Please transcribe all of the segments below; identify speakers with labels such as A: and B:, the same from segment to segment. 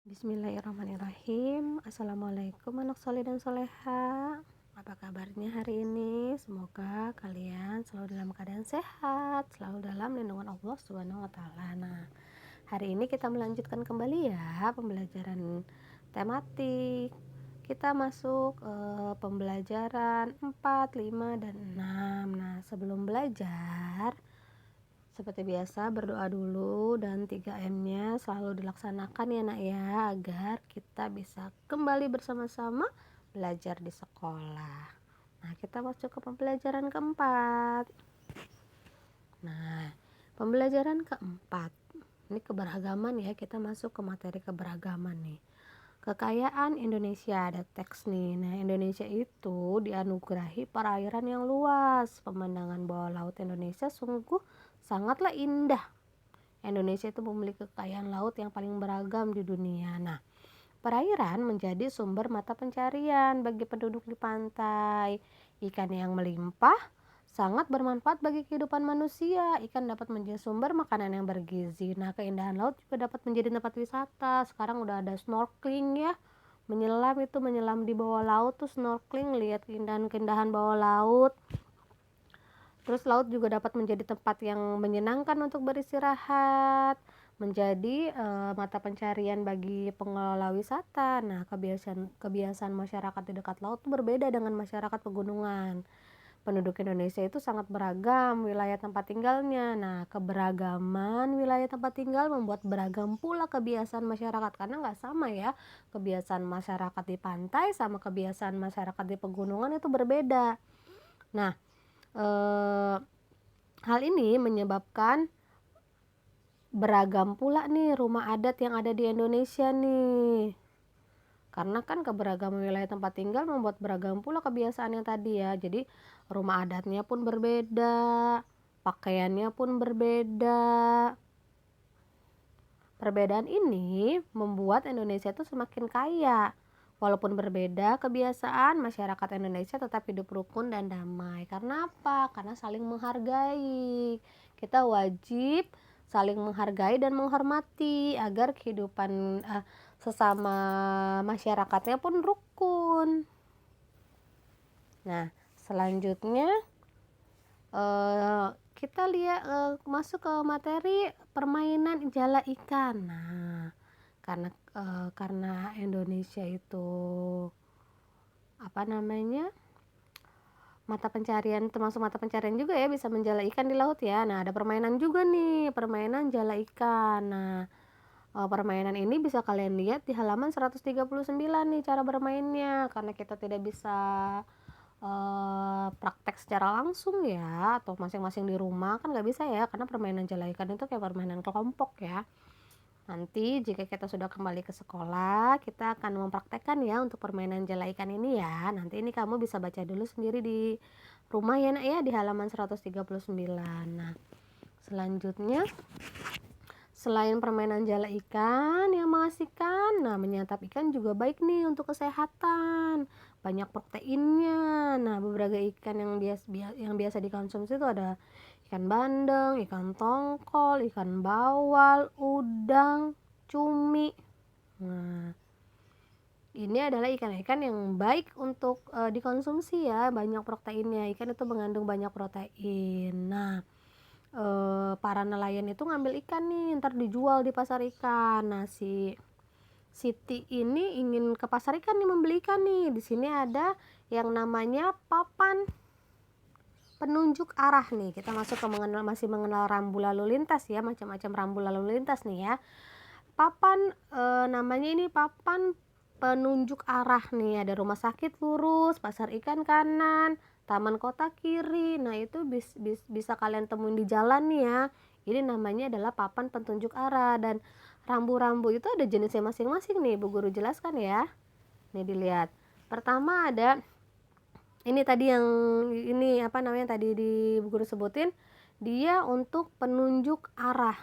A: Bismillahirrahmanirrahim. Assalamualaikum anak soleh dan soleha. Apa kabarnya hari ini? Semoga kalian selalu dalam keadaan sehat, selalu dalam lindungan Allah Subhanahu wa taala. Nah, hari ini kita melanjutkan kembali ya pembelajaran tematik. Kita masuk pembelajaran 4, 5 dan 6. Nah, sebelum belajar seperti biasa berdoa dulu dan 3M-nya selalu dilaksanakan ya nak ya, agar kita bisa kembali bersama-sama belajar di sekolah. Nah, kita masuk ke pembelajaran keempat. Nah, pembelajaran keempat ini keberagaman ya, kita masuk ke materi keberagaman nih. Kekayaan Indonesia, ada teks nih. Nah, Indonesia itu dianugerahi perairan yang luas. Pemandangan bawah laut Indonesia sungguh sangatlah indah. Indonesia itu memiliki kekayaan laut yang paling beragam di dunia. Nah, perairan menjadi sumber mata pencarian bagi penduduk di pantai. Ikan yang melimpah sangat bermanfaat bagi kehidupan manusia. Ikan dapat menjadi sumber makanan yang bergizi. Nah, keindahan laut juga dapat menjadi tempat wisata. Sekarang udah ada snorkeling ya. Menyelam di bawah laut tuh snorkeling, lihat keindahan-keindahan bawah laut. Terus laut juga dapat menjadi tempat yang menyenangkan untuk beristirahat, menjadi mata pencarian bagi pengelola wisata. Nah, kebiasaan masyarakat di dekat laut itu berbeda dengan masyarakat pegunungan. Penduduk Indonesia itu sangat beragam wilayah tempat tinggalnya. Nah, keberagaman wilayah tempat tinggal membuat beragam pula kebiasaan masyarakat, karena nggak sama ya kebiasaan masyarakat di pantai sama kebiasaan masyarakat di pegunungan itu berbeda. Nah, hal ini menyebabkan beragam pula nih rumah adat yang ada di Indonesia nih. Karena kan keberagaman wilayah tempat tinggal membuat beragam pula kebiasaan yang tadi ya. Jadi rumah adatnya pun berbeda, pakaiannya pun berbeda. Perbedaan ini membuat Indonesia itu semakin kaya. Walaupun berbeda kebiasaan, masyarakat Indonesia tetap hidup rukun dan damai. Karena apa? Karena saling menghargai. Kita wajib saling menghargai dan menghormati agar kehidupan sesama masyarakatnya pun rukun. Nah, selanjutnya kita lihat masuk ke materi permainan jala ikan. Nah, karena Indonesia itu mata pencarian, termasuk mata pencarian juga ya, bisa menjala ikan di laut ya. Nah, ada permainan juga nih, permainan jala ikan. Nah, permainan ini bisa kalian lihat di halaman 139 nih cara bermainnya, karena kita tidak bisa praktek secara langsung ya, atau masing-masing di rumah kan nggak bisa ya, karena permainan jala ikan itu kayak permainan kelompok ya. Nanti jika kita sudah kembali ke sekolah, kita akan mempraktekkan ya untuk permainan jala ikan ini ya. Nanti ini kamu bisa baca dulu sendiri di rumah ya nak ya, di halaman 139. Nah, selanjutnya selain permainan jala ikan yang mengasihkan, nah menyantap ikan juga baik nih untuk kesehatan. Banyak proteinnya. Nah, beberapa ikan yang biasa dikonsumsi itu ada ikan bandeng, ikan tongkol, ikan bawal, udang, cumi. Nah, ini adalah ikan-ikan yang baik untuk dikonsumsi ya, banyak proteinnya. Ikan itu mengandung banyak protein. Nah, para nelayan itu ngambil ikan nih, ntar dijual di pasar ikan. Nah, si Siti ini ingin ke pasar ikan nih, membeli ikan nih. Di sini ada yang namanya papan penunjuk arah nih. Kita masuk ke masih mengenal rambu lalu lintas ya, macam-macam rambu lalu lintas nih ya. Papan namanya ini papan penunjuk arah nih. Ada rumah sakit lurus, pasar ikan kanan, taman kota kiri. Nah, itu bisa kalian temuin di jalan nih ya. Ini namanya adalah papan petunjuk arah, dan rambu-rambu itu ada jenisnya masing-masing nih, Bu Guru jelaskan ya. Nih dilihat. Pertama ada ini tadi yang tadi di Bu Guru sebutin, dia untuk penunjuk arah.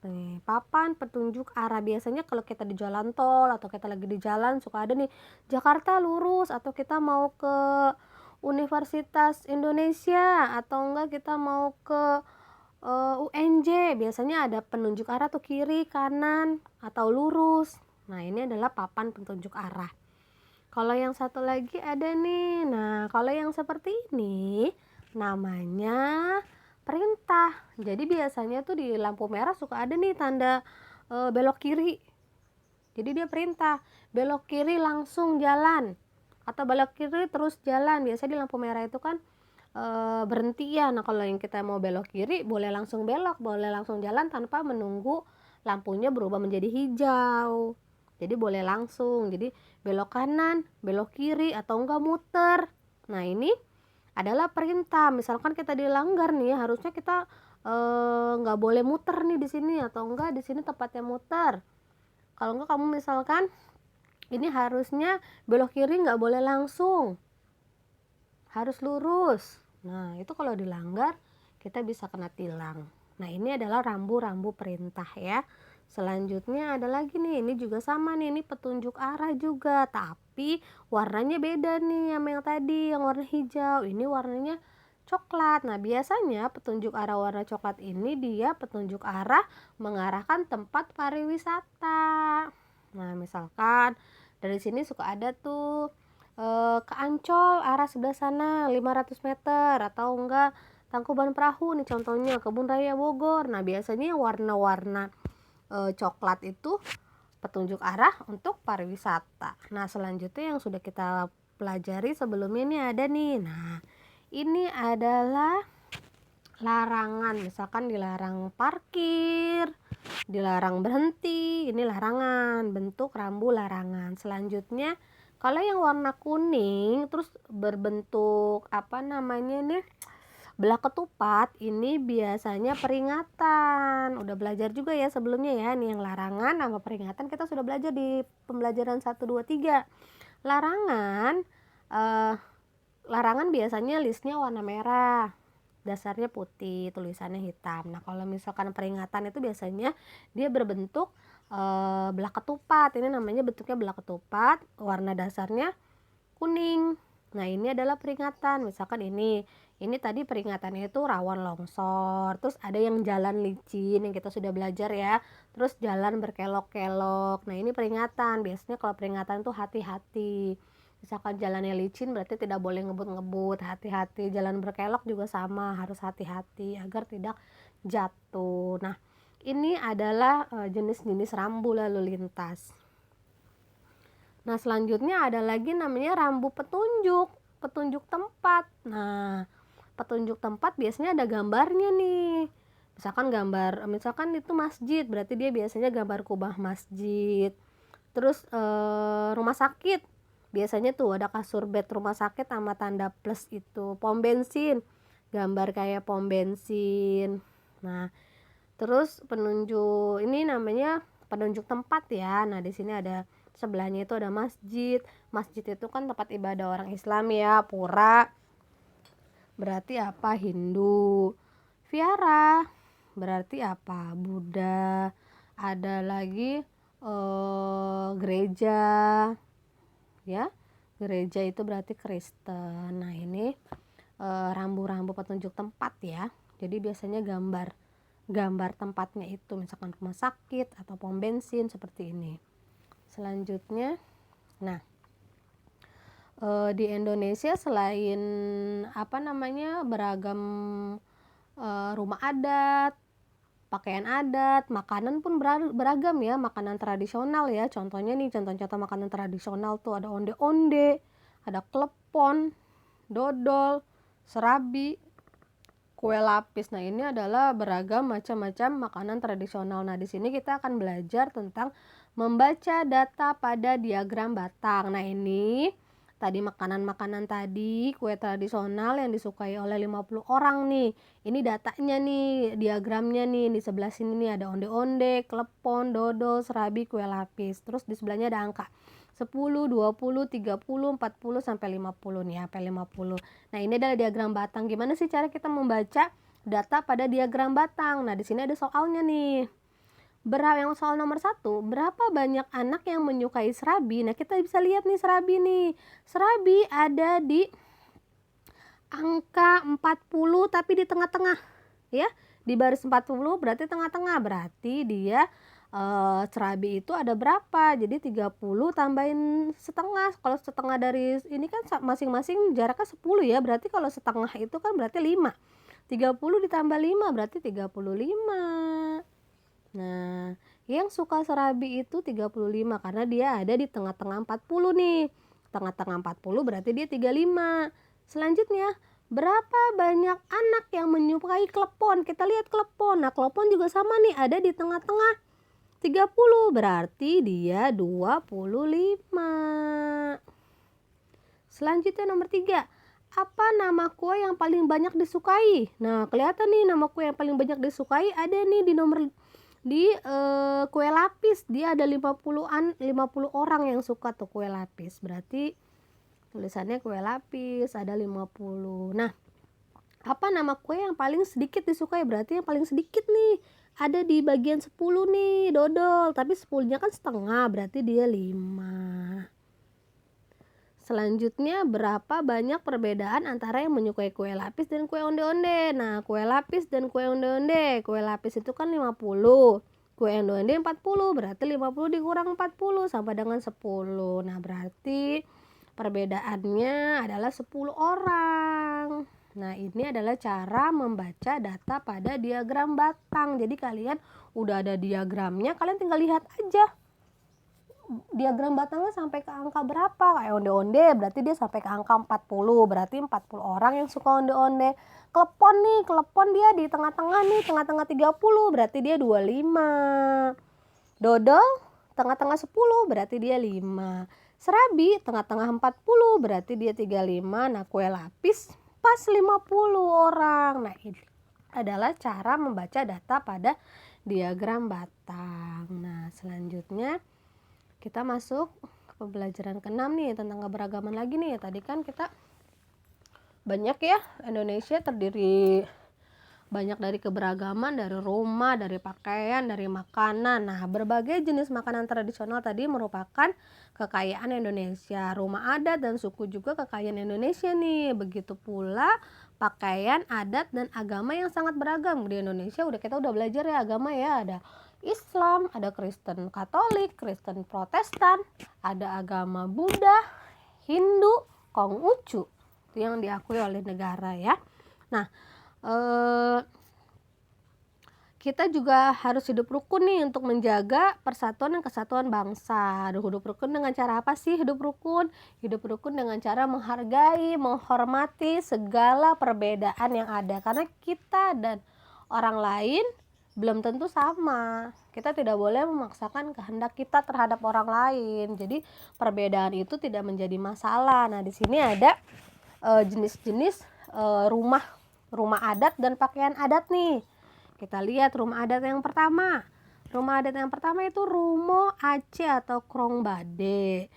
A: Nih, papan petunjuk arah biasanya kalau kita di jalan tol atau kita lagi di jalan suka ada nih Jakarta lurus, atau kita mau ke Universitas Indonesia, atau enggak kita mau ke UNJ, biasanya ada penunjuk arah tuh kiri, kanan, atau lurus. Nah, ini adalah papan petunjuk arah. Kalau yang satu lagi ada nih. Nah, kalau yang seperti ini namanya perintah. Jadi biasanya tuh di lampu merah suka ada nih tanda belok kiri. Jadi dia perintah, belok kiri langsung jalan atau belok kiri terus jalan. Biasanya di lampu merah itu kan berhenti ya. Nah, kalau yang kita mau belok kiri boleh langsung belok, boleh langsung jalan tanpa menunggu lampunya berubah menjadi hijau. Jadi boleh langsung. Jadi belok kanan, belok kiri atau enggak muter. Nah, ini adalah perintah. Misalkan kita dilanggar nih, harusnya kita nggak boleh muter nih di sini atau enggak di sini tempatnya muter. Kalau enggak kamu misalkan ini harusnya belok kiri nggak boleh langsung, harus lurus. Nah, itu kalau dilanggar kita bisa kena tilang. Nah, ini adalah rambu-rambu perintah ya. Selanjutnya ada lagi nih, ini juga sama nih, ini petunjuk arah juga, tapi warnanya beda nih sama yang tadi, yang warna hijau. Ini warnanya coklat. Nah, biasanya petunjuk arah warna coklat ini dia petunjuk arah mengarahkan tempat pariwisata. Nah, misalkan dari sini suka ada tuh ke Ancol arah sebelah sana 500 meter atau enggak Tangkuban Perahu nih contohnya, Kebun Raya Bogor. Nah, biasanya warna-warna coklat itu petunjuk arah untuk pariwisata. Nah, selanjutnya yang sudah kita pelajari sebelumnya ini ada nih. Nah, ini adalah larangan, misalkan dilarang parkir, dilarang berhenti, ini larangan, bentuk rambu larangan. Selanjutnya kalau yang warna kuning terus berbentuk apa namanya nih, belah ketupat, ini biasanya peringatan. Udah belajar juga ya sebelumnya ya, nih yang larangan sama peringatan kita sudah belajar di pembelajaran 1 2 3. Larangan larangan biasanya listnya warna merah, dasarnya putih, tulisannya hitam. Nah, kalau misalkan peringatan itu biasanya dia berbentuk belah ketupat. Ini namanya bentuknya belah ketupat, warna dasarnya kuning. Nah, ini adalah peringatan. Misalkan ini tadi peringatannya itu rawan longsor. Terus ada yang jalan licin yang kita sudah belajar ya. Terus jalan berkelok-kelok. Nah, ini peringatan. Biasanya kalau peringatan tuh hati-hati. Misalkan jalannya licin berarti tidak boleh ngebut-ngebut, hati-hati. Jalan berkelok juga sama, harus hati-hati agar tidak jatuh. Nah, ini adalah jenis-jenis rambu lalu lintas. Nah, selanjutnya ada lagi namanya rambu petunjuk, petunjuk tempat. Nah, petunjuk tempat biasanya ada gambarnya nih. Misalkan itu masjid, berarti dia biasanya gambar kubah masjid. Terus rumah sakit, biasanya tuh ada kasur bed rumah sakit sama tanda plus itu. Pom bensin, gambar kayak pom bensin. Nah, terus penunjuk ini namanya penunjuk tempat ya. Nah, di sini ada sebelahnya itu ada masjid. Masjid itu kan tempat ibadah orang Islam ya. Pura berarti apa? Hindu. Vihara berarti apa? Buddha. Ada lagi gereja ya. Gereja itu berarti Kristen. Nah, ini rambu-rambu petunjuk tempat ya. Jadi biasanya gambar tempatnya itu, misalkan rumah sakit atau pom bensin seperti ini. Selanjutnya, nah di Indonesia selain beragam rumah adat, pakaian adat, makanan pun beragam ya, makanan tradisional ya. Contohnya nih, contoh-contoh makanan tradisional tuh ada onde-onde, ada klepon, dodol, serabi, kue lapis. Nah, ini adalah beragam macam-macam makanan tradisional. Nah, di sini kita akan belajar tentang membaca data pada diagram batang. Nah, ini tadi makanan-makanan tadi, kue tradisional yang disukai oleh 50 orang nih. Ini datanya nih, diagramnya nih. Di sebelah sini nih ada onde-onde, klepon, dodol, serabi, kue lapis. Terus di sebelahnya ada angka 10, 20, 30, 40 sampai 50 nih, sampai 50. Nah, ini adalah diagram batang. Gimana sih cara kita membaca data pada diagram batang? Nah, di sini ada soalnya nih. Yang soal nomor 1, berapa banyak anak yang menyukai serabi? Nah, kita bisa lihat nih serabi nih. Serabi ada di angka 40 tapi di tengah-tengah ya. Di baris 40 berarti tengah-tengah, berarti dia serabi itu ada berapa, jadi 30 tambahin setengah. Kalau setengah dari ini kan masing-masing jaraknya 10 ya, berarti kalau setengah itu kan berarti 5. 30 ditambah 5 berarti 35. Nah, yang suka serabi itu 35 karena dia ada di tengah-tengah 40 nih. Tengah-tengah 40 berarti dia 35. Selanjutnya, berapa banyak anak yang menyukai klepon? Kita lihat klepon. Nah, klepon juga sama nih, ada di tengah-tengah 30 berarti dia 25. Selanjutnya nomor 3. Apa nama kue yang paling banyak disukai? Nah, kelihatan nih nama kue yang paling banyak disukai ada nih di kue lapis. Dia ada 50 orang yang suka tuh kue lapis. Berarti tulisannya kue lapis ada 50. Nah, apa nama kue yang paling sedikit disukai? Berarti yang paling sedikit nih ada di bagian 10 nih, dodol. Tapi 10-nya kan setengah, berarti dia 5. Selanjutnya, berapa banyak perbedaan antara yang menyukai kue lapis dan kue onde-onde? Nah, kue lapis dan kue onde-onde. Kue lapis itu kan 50. Kue onde-onde 40. Berarti 50 dikurang 40 sama dengan 10. Nah, berarti perbedaannya adalah 10 orang. Nah, ini adalah cara membaca data pada diagram batang. Jadi kalian udah ada diagramnya, kalian tinggal lihat aja diagram batangnya sampai ke angka berapa. Kayak onde-onde berarti dia sampai ke angka 40. Berarti 40 orang yang suka onde-onde. Klepon nih, klepon dia di tengah-tengah nih, tengah-tengah 30 berarti dia 25. Dodol tengah-tengah 10 berarti dia 5. Serabi tengah-tengah 40 berarti dia 35. Nah, kue lapis pas 50 orang. Nah, ini adalah cara membaca data pada diagram batang. Nah, selanjutnya kita masuk ke pembelajaran ke-6 nih, tentang keberagaman lagi nih. Tadi kan kita banyak ya, Indonesia terdiri banyak dari keberagaman, dari rumah, dari pakaian, dari makanan. Nah, berbagai jenis makanan tradisional tadi merupakan kekayaan Indonesia. Rumah adat dan suku juga kekayaan Indonesia nih. Begitu pula pakaian, adat, dan agama yang sangat beragam di Indonesia. Kita udah belajar ya agama ya, ada Islam, ada Kristen Katolik, Kristen Protestan, ada agama Buddha, Hindu, Konghucu. Itu yang diakui oleh negara ya. Nah, kita juga harus hidup rukun nih untuk menjaga persatuan dan kesatuan bangsa. Hidup rukun dengan cara apa sih hidup rukun? Hidup rukun dengan cara menghargai, menghormati segala perbedaan yang ada. Karena kita dan orang lain belum tentu sama. Kita tidak boleh memaksakan kehendak kita terhadap orang lain. Jadi perbedaan itu tidak menjadi masalah. Nah, di sini ada jenis-jenis rumah adat dan pakaian adat nih. Kita lihat rumah adat yang pertama. Rumah adat yang pertama itu Rumo Aceh atau Krong Bade.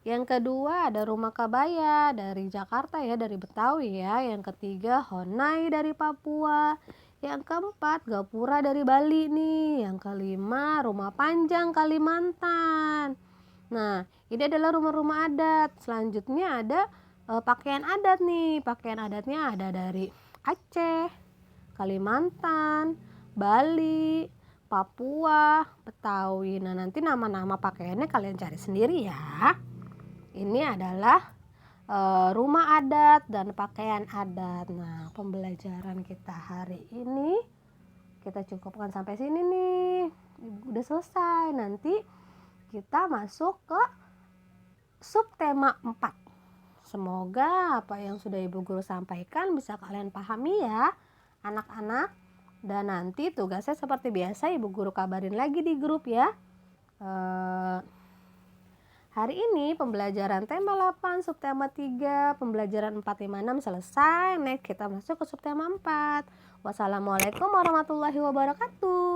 A: Yang kedua ada rumah Kabaya dari Jakarta ya, dari Betawi ya. Yang ketiga Honai dari Papua. Yang keempat Gapura dari Bali nih. Yang kelima rumah Panjang Kalimantan. Nah, ini adalah rumah-rumah adat. Selanjutnya ada pakaian adat nih. Pakaian adatnya ada dari Aceh, Kalimantan, Bali, Papua, Betawi. Nah, nanti nama-nama pakaiannya kalian cari sendiri ya. Ini adalah rumah adat dan pakaian adat. Nah, pembelajaran kita hari ini kita cukupkan sampai sini nih. Udah selesai. Nanti kita masuk ke subtema 4. Semoga apa yang sudah Ibu Guru sampaikan bisa kalian pahami ya, anak-anak. Dan nanti tugasnya seperti biasa Ibu Guru kabarin lagi di grup ya. Hari ini pembelajaran tema 8, subtema 3, pembelajaran 4, 5, 6 selesai. Next kita masuk ke subtema 4. Wassalamualaikum warahmatullahi wabarakatuh.